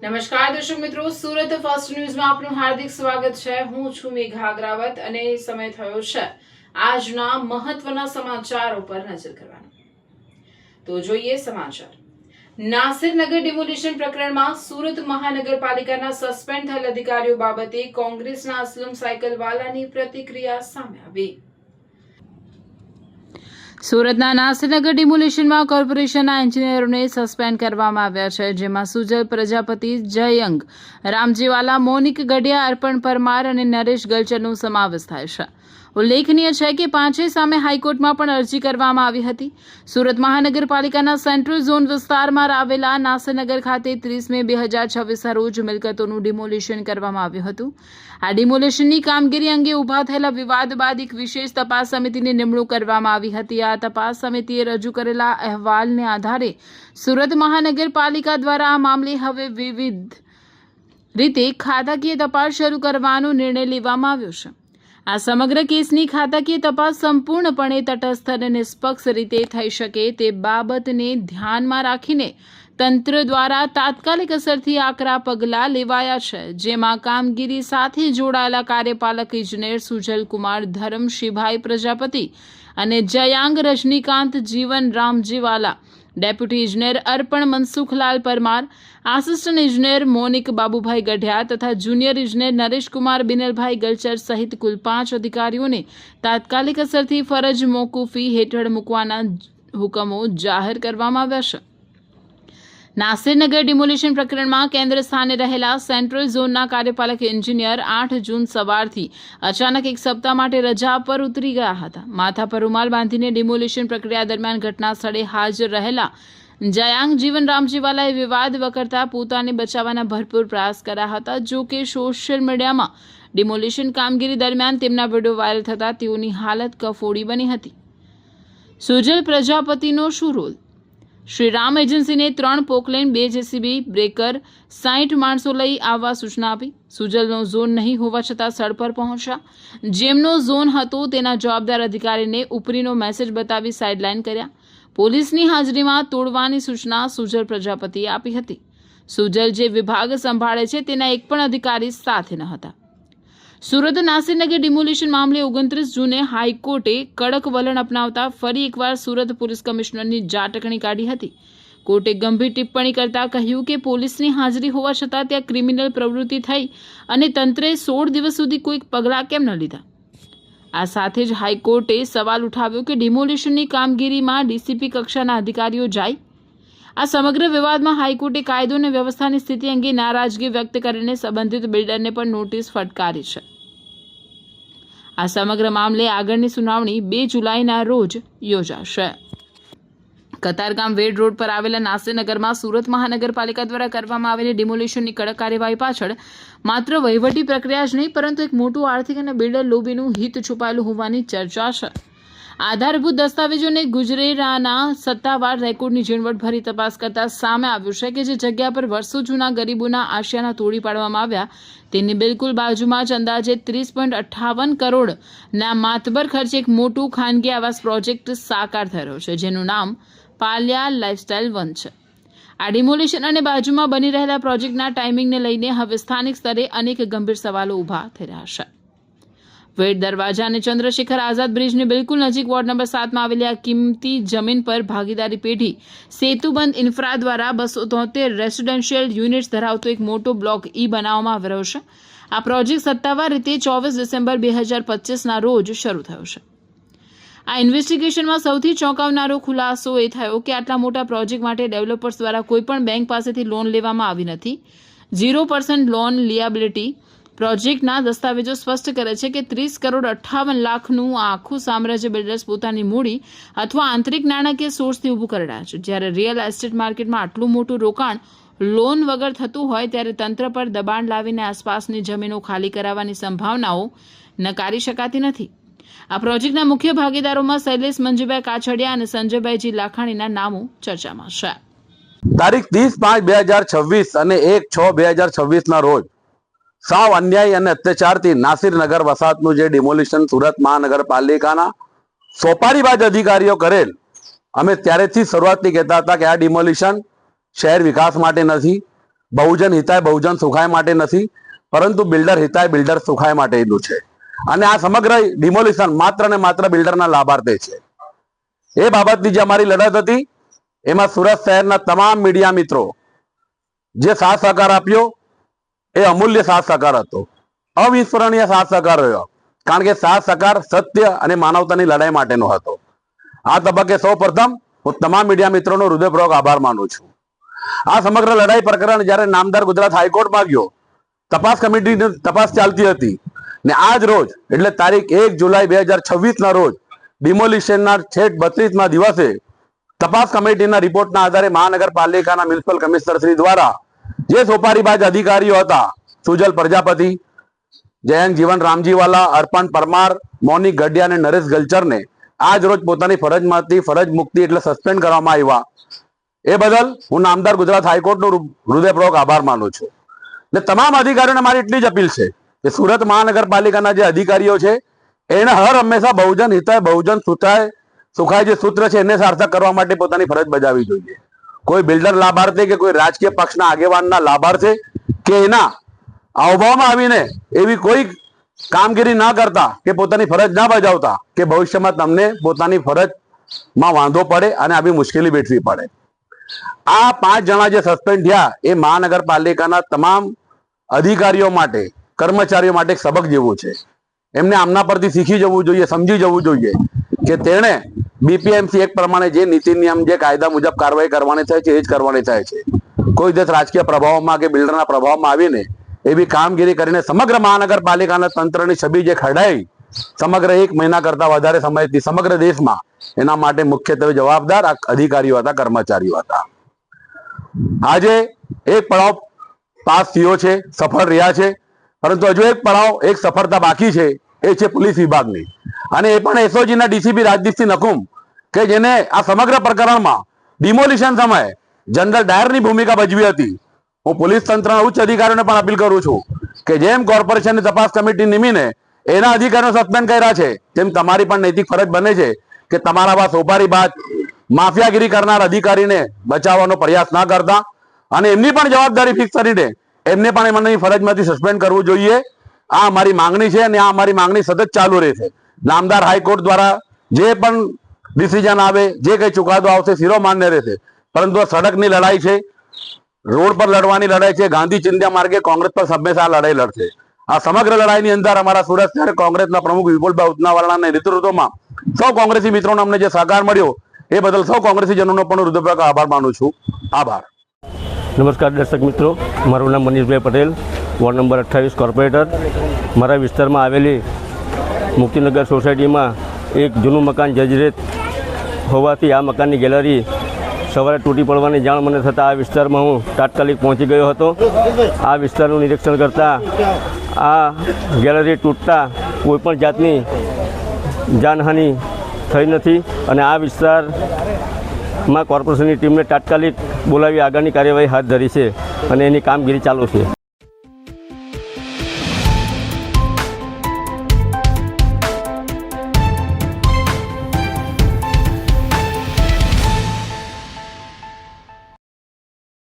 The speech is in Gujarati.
નમસ્કાર દર્શક મિત્રો, સુરત ફર્સ્ટ ન્યૂઝમાં આપનું હાર્દિક સ્વાગત છે। હું છું મેઘા અગ્રાવત અને સમય થયો છે આજના મહત્વના સમાચારો પર નજર કરવાનો। તો જોઈએ સમાચાર। નાસિરનગર ડિમોલિશન પ્રકરણમાં સુરત મહાનગરપાલિકાના સસ્પેન્ડ થયેલ અધિકારીઓ બાબતે કોંગ્રેસના અસલમ સાયકલવાલાની પ્રતિક્રિયા સામે આવી। સુરતના નાસિરનગર ડિમોલિશનમાં કોર્પોરેશનના એન્જિનિયરોને સસ્પેન્ડ કરવામાં આવ્યા છે, જેમાં સુજલ પ્રજાપતિ, જયંગ રામજીવાલા, મોનિક ગઢિયા, અર્પણ પરમાર અને નરેશ ગલચરનો સમાવેશ થાય છે। ઉલ્લેખનીય છે કે પાંચેય સામે હાઈકોર્ટમાં પણ અરજી કરવામાં આવી હતી। સુરત મહાનગરપાલિકાના સેન્ટ્રલ ઝોન વિસ્તારમાં આવેલા નાસિરનગર ખાતે 30 મે 2026ના રોજ મિલકતોનું ડિમોલિશન કરવામાં આવ્યું હતું। આ ડિમોલિશનની કામગીરી અંગે ઉભા થયેલા વિવાદ બાદ એક વિશેષ તપાસ સમિતિની નિમણૂક કરવામાં આવી હતી। આ તપાસ સમિતિએ રજૂ કરેલા અહેવાલને આધારે સુરત મહાનગરપાલિકા દ્વારા આ મામલે હવે વિવિધ રીતે ખાતાકીય તપાસ શરૂ કરવાનો નિર્ણય લેવામાં આવ્યો છે। આ સમગ્ર કેસની ખાતાકીય તપાસ સંપૂર્ણપણે તટસ્થ અને નિષ્પક્ષ રીતે થઈ શકે તે બાબતને ધ્યાનમાં રાખીને તંત્ર દ્વારા તાત્કાલિક અસરથી આકરા પગલાં લેવાયા છે, જેમાં કામગીરી સાથે જોડાયેલા કાર્યપાલક ઇજનેર સુજલ કુમાર ધરમશીભાઈ પ્રજાપતિ અને જયાંગ રજનીકાંત જીવન રામજીવાલા, ડેપ્યુટી ઇજનેર અર્પણ મનસુખલાલ પરમાર, આસિસ્ટન્ટ ઇજનેર મોનિક બાબુભાઈ ગઢિયા તથા જુનિયર ઇજનેર નરેશકુમાર બિનલભાઈ ગલચર સહિત કુલ 5 અધિકારીઓને તાત્કાલિક અસરથી ફરજ મોકૂફી હેઠળ મૂકવાના હુકમો જાહેર કરવામાં આવ્યા છે। નાસિરનગર ડિમોલિશન પ્રકરણમાં કેન્દ્ર સ્થાને રહેલા સેન્ટ્રલ ઝોનના કાર્યપાલક એન્જિનિયર 8 જૂન સવારથી અચાનક એક સપ્તાહ માટે રજા પર ઉતરી ગયા હતા। માથા પર રૂમાલ બાંધીને ડિમોલિશન પ્રક્રિયા દરમિયાન ઘટના સ્થળે હાજર રહેલા જયાંગ જીવન રામજીવાલાએ વિવાદ વકરતા પોતાને બચાવવાના ભરપૂર પ્રયાસ કર્યા હતા। જો કે સોશિયલ મીડિયામાં ડિમોલિશન કામગીરી દરમિયાન તેમના વિડીયો વાયરલ થતા તેઓની હાલત કફોડી બની હતી। સુજલ પ્રજાપતિનો શું રોલ? શ્રીરામ એજન્સીને 3 પોકલેન, 2 જેસીબી, બ્રેકર, 60 માણસો લઈ આવવા સૂચના આપી। સુજલનો ઝોન નહીં હોવા છતાં સ્થળ પર પહોંચ્યા। જેમનો ઝોન હતો તેના જવાબદાર અધિકારીને ઉપરીનો મેસેજ બતાવી સાઇડલાઇન કર્યા। પોલીસની હાજરીમાં તોડવાની સૂચના સુજલ પ્રજાપતિએ આપી હતી। સુજલ જે વિભાગ સંભાળે છે તેના એક પણ અધિકારી સાથે ન હતા। સુરત નાસિરનગર ડિમોલિશન મામલે 29 જૂને હાઈકોર્ટે કડક વલણ અપનાવતા ફરી એકવાર સુરત પોલીસ કમિશનરની ઝાટકણી કાઢી હતી। કોર્ટે ગંભીર ટિપ્પણી કરતા કહ્યું કે પોલીસની હાજરી હોવા છતાં ત્યાં ક્રિમિનલ પ્રવૃત્તિ થઈ અને તંત્રે 16 દિવસ સુધી કોઈ પગલાં કેમ ન લીધા। આ સાથે જ હાઈકોર્ટે સવાલ ઉઠાવ્યો કે ડિમોલિશનની કામગીરીમાં ડીસીપી કક્ષાના અધિકારીઓ જાય। આ સમગ્ર વિવાદમાં હાઈકોર્ટે કાયદો અને વ્યવસ્થાની સ્થિતિ અંગે નારાજગી વ્યક્ત કરીને સંબંધિત બિલ્ડરને પણ નોટિસ ફટકારી છે। આ સમગ્ર મામલે આગળની સુનાવણી 2 જુલાઈના રોજ યોજાશે। કતારગામ વેડ રોડ પર આવેલા નાસિરનગરમાં સુરત મહાનગરપાલિકા દ્વારા કરવામાં આવેલી ડિમોલિશનની કડક કાર્યવાહી પાછળ માત્ર વહીવટી પ્રક્રિયા જ નહીં પરંતુ એક મોટું આર્થિક અને બિલ્ડર લોબીનું હિત છુપાયેલું હોવાની ચર્ચા છે। આધારભૂત દસ્તાવેજોને ગુજરેરાના સત્તાવાર રેકોર્ડની ઝીણવટભરી તપાસ કરતા સામે આવ્યું છે કે જે જગ્યા પર વર્ષો જૂના ગરીબોના આશિયાના તોડી પાડવામાં આવ્યા તેની બિલકુલ બાજુમાં જ અંદાજે 30.58 કરોડના માતબર ખર્ચે એક મોટું ખાનગી આવાસ પ્રોજેક્ટ સાકાર થઈ રહ્યો છે, જેનું નામ પાલ્યા લાઇફસ્ટાઇલ 1 છે। આ ડિમોલિશન અને બાજુમાં બની રહેલા પ્રોજેક્ટના ટાઈમિંગને લઈને હવે સ્થાનિક સ્તરે અનેક ગંભીર સવાલો ઊભા થઈ રહ્યા છે। વેડ દરવાજા અને ચંદ્રશેખર આઝાદ બ્રિજની બિલકુલ નજીક વોર્ડ નંબર 7માં આવેલી આ કિંમતી જમીન પર ભાગીદારી પેઢી સેતુબંધ ઇન્ફ્રા દ્વારા 273 રેસિડેન્શિયલ યુનિટ્સ ધરાવતો એક મોટો બ્લોક બનાવવામાં આવી રહ્યો છે। આ પ્રોજેક્ટ સત્તાવાર રીતે 24 ડિસેમ્બર 2025ના રોજ શરૂ થયો છે। આ ઇન્વેસ્ટિગેશનમાં સૌથી ચોંકાવનારો ખુલાસો એ થયો કે આટલા મોટા પ્રોજેક્ટ માટે ડેવલપર્સ દ્વારા કોઈપણ બેંક પાસેથી લોન લેવામાં આવી નથી। 0% લોન લિયાબિલિટી પ્રોજેક્ટના દસ્તાવેજો સ્પષ્ટ કરે છે કે 30.58 કરોડનું આ આખું સામ્રાજ્ય બિલ્ડર્સ પોતાની મૂડી અથવા આંતરિક નાણાકીય સોર્સથી ઊભું કરી રહ્યા છે। જ્યારે રિયલ એસ્ટેટ માર્કેટમાં આટલું મોટું રોકાણ લોન વગર થતું હોય ત્યારે તંત્ર પર દબાણ લાવીને આસપાસની જમીનો ખાલી કરાવવાની સંભાવનાઓ નકારી શકાતી નથી। આ પ્રોજેક્ટના મુખ્ય ભાગીદારોમાં શૈલેષ મંજુભાઈ કાછડિયા અને સંજયભાઈજી લાખાણીના નામો ચર્ચામાં છે। તારીખ 30/5/2026 અને 1/6/2026ના રોજ સાવ અન્યાય અને અત્યાચારથી નાસિરનગર વસાહતનું જે ડિમોલિશન સુરત મહાનગરપાલિકાના સોપારીબાજ અધિકારીઓ કરેલ, અમે ત્યારેથી શરૂઆતથી કહેતા હતા કે આ ડિમોલિશન શહેર વિકાસ માટે નથી, બહુજન હિતાય બહુજન સુખાય માટે નથી, પરંતુ બિલ્ડર હિતાય બિલ્ડર સુખાય માટેનું છે. અને આ સમગ્ર ડિમોલિશન માત્ર ને માત્ર બિલ્ડરના લાભાર્થે છે. એ બાબતની જે અમારી લડત હતી એમાં સુરત શહેરના તમામ મીડિયા મિત્રો જે સાથ સહકાર આપ્યો એ અમૂલ્ય સાથ સહકાર હતો, અવિસ્મરણીય સાથ સહકાર રહ્યો, કારણ કે સાથ સહકાર સત્ય અને માનવતાની લડાઈ માટેનો હતો. આ તબક્કે સૌ પ્રથમ હું તમામ મીડિયા મિત્રોનો હૃદયપૂર્વક આભાર માનું છું. આ સમગ્ર લડાઈ પ્રકરણ જ્યારે નામદાર ગુજરાત હાઈકોર્ટમાં ગયો, તપાસ કમિટીની તપાસ ચાલતી હતી ને આજ રોજ એટલે તારીખ 1 જુલાઈ 2026 રોજ ડિમોલિશનના છેક 32મા દિવસે તપાસ કમિટીના રિપોર્ટના આધારે મહાનગરપાલિકાના મ્યુનિસિપલ કમિશનર શ્રી દ્વારા જે સોપારીબાજ અધિકારીઓ હતા, સુજલ પ્રજાપતિ, જયંગ જીવન રામજીવાલા, અર્પણ પરમાર, મોનિક ગઢિયા અને નરેશ ગલચરને આજ રોજ પોતાની ફરજમાંથી ફરજ મુક્તિ એટલે સસ્પેન્ડ કરવામાં આવ્યા. એ બદલ હું નામદાર ગુજરાત હાઈકોર્ટનો હૃદયપૂર્વક આભાર માનું છું. ને તમામ અધિકારીઓને મારી એટલી જ અપીલ છે કે સુરત મહાનગરપાલિકાના જે અધિકારીઓ છે એને હર હંમેશા બહુજન હિતાય બહુજન સુખાય જે સૂત્ર છે એને સાર્થક કરવા માટે પોતાની ફરજ બજાવવી જોઈએ. કોઈ બિલ્ડર લાભાર્થે કે કોઈ રાજકીય પક્ષના આગેવાનના લાભાર્થે કે એના હાવભાવમાં આવીને એવી કોઈ કામગીરી ના કરતા કે પોતાની ફરજ ના બજાવતા કે ભવિષ્યમાં તમને પોતાની ફરજમાં વાંધો પડે અને આવી મુશ્કેલી વેઠવી પડે. આ 5 જણા જે સસ્પેન્ડ થયા એ મહાનગરપાલિકાના તમામ અધિકારીઓ માટે, કર્મચારીઓ માટે એક સબક જેવું છે. એમને આમના પરથી શીખી જવું જોઈએ, સમજી જવું જોઈએ કે તેણે બીપીએમસી એક પ્રમાણે જે નીતિ નિયમ જે કાયદા મુજબ કાર્યવાહી કરવાની થાય છે એ જ કરવાની થાય છે. કોઈ દેશ રાજકીય પ્રભાવમાં કે બિલ્ડરના પ્રભાવમાં આવીને એવી કામગીરી કરીને સમગ્ર મહાનગરપાલિકાના તંત્રની છબી જે ખરડાઈ સમગ્ર 1 મહિના કરતા વધારે સમયથી સમગ્ર દેશમાં, એના માટે મુખ્યત્વે જવાબદાર આ અધિકારીઓ હતા, કર્મચારીઓ હતા. આજે એક પડાવ પાસ થયો છે, સફળ રહ્યા છે, પરંતુ હજુ એક પડાવ, એક સફળતા બાકી છે, એ છે પોલીસ વિભાગની. અને એ પણ એસઓજીના ડીસીપી રાજદીપસિંહ નકુમ કે જેને આ સમગ્ર પ્રકરણમાં ડિમોલિશન સમયે જનરલ ડાયરની ભૂમિકા ભજવી હતી. હું પોલીસ તંત્રના ઉચ્ચ અધિકારીઓને પણ અપીલ કરું છું કે જેમ કોર્પોરેશનની તપાસ કમિટી નિમીને એના અધિકારીઓ સસ્પેન્ડ કર્યા છે, તેમ તમારી પણ નૈતિક ફરજ બને છે કે તમારા આવા સોપારીબાજ માફિયાગીરી કરનાર અધિકારીને બચાવવાનો પ્રયાસ ના કરતા અને એમની પણ જવાબદારી ફિક્સ કરીને એમને પણ એમની ફરજમાંથી સસ્પેન્ડ કરવું જોઈએ. આ અમારી માંગણી છે અને આ અમારી માંગણી સતત ચાલુ રહેશે. નામદાર હાઈકોર્ટ દ્વારા જે પણ ડિસિઝન આવે, જે કંઈ ચુકાદો આવશે, શિરોમાન્ય રહેશે. પરંતુ આ સડકની લડાઈ છે, રોડ પર લડવાની લડાઈ છે. ગાંધી ચિંધ્યા માર્ગે કોંગ્રેસ પર હંમેશા આ લડાઈ લડશે. આ સમગ્ર લડાઈની અંદર અમારા સુરત શહેર કોંગ્રેસના પ્રમુખ વિપુલભાઈ ઉત્નાવાલાના નેતૃત્વમાં સૌ કોંગ્રેસી મિત્રોને અમને જે સહકાર મળ્યો એ બદલ સૌ કોંગ્રેસીજનોનો પણ હૃદયપૂર્વક આભાર માનું છું. આભાર. નમસ્કાર દર્શક મિત્રો, મારું નામ મનીષભાઈ પટેલ, વોર્ડ નંબર 28 કોર્પોરેટર. મારા વિસ્તારમાં આવેલી મુક્તિનગર સોસાયટીમાં એક જૂનું મકાન જર્જરિત હોવાથી આ મકાનની ગેલેરી સવારે તૂટી પડવાની જાણ મને થતાં આ વિસ્તારમાં હું તાત્કાલિક પહોંચી ગયો હતો. આ વિસ્તારનું નિરીક્ષણ કરતાં આ ગેલેરી તૂટતા કોઈપણ જાતની જાનહાનિ થઈ નથી અને આ વિસ્તારમાં કોર્પોરેશનની ટીમને તાત્કાલિક બોલાવી આગળની કાર્યવાહી હાથ ધરી છે અને એની કામગીરી ચાલુ છે.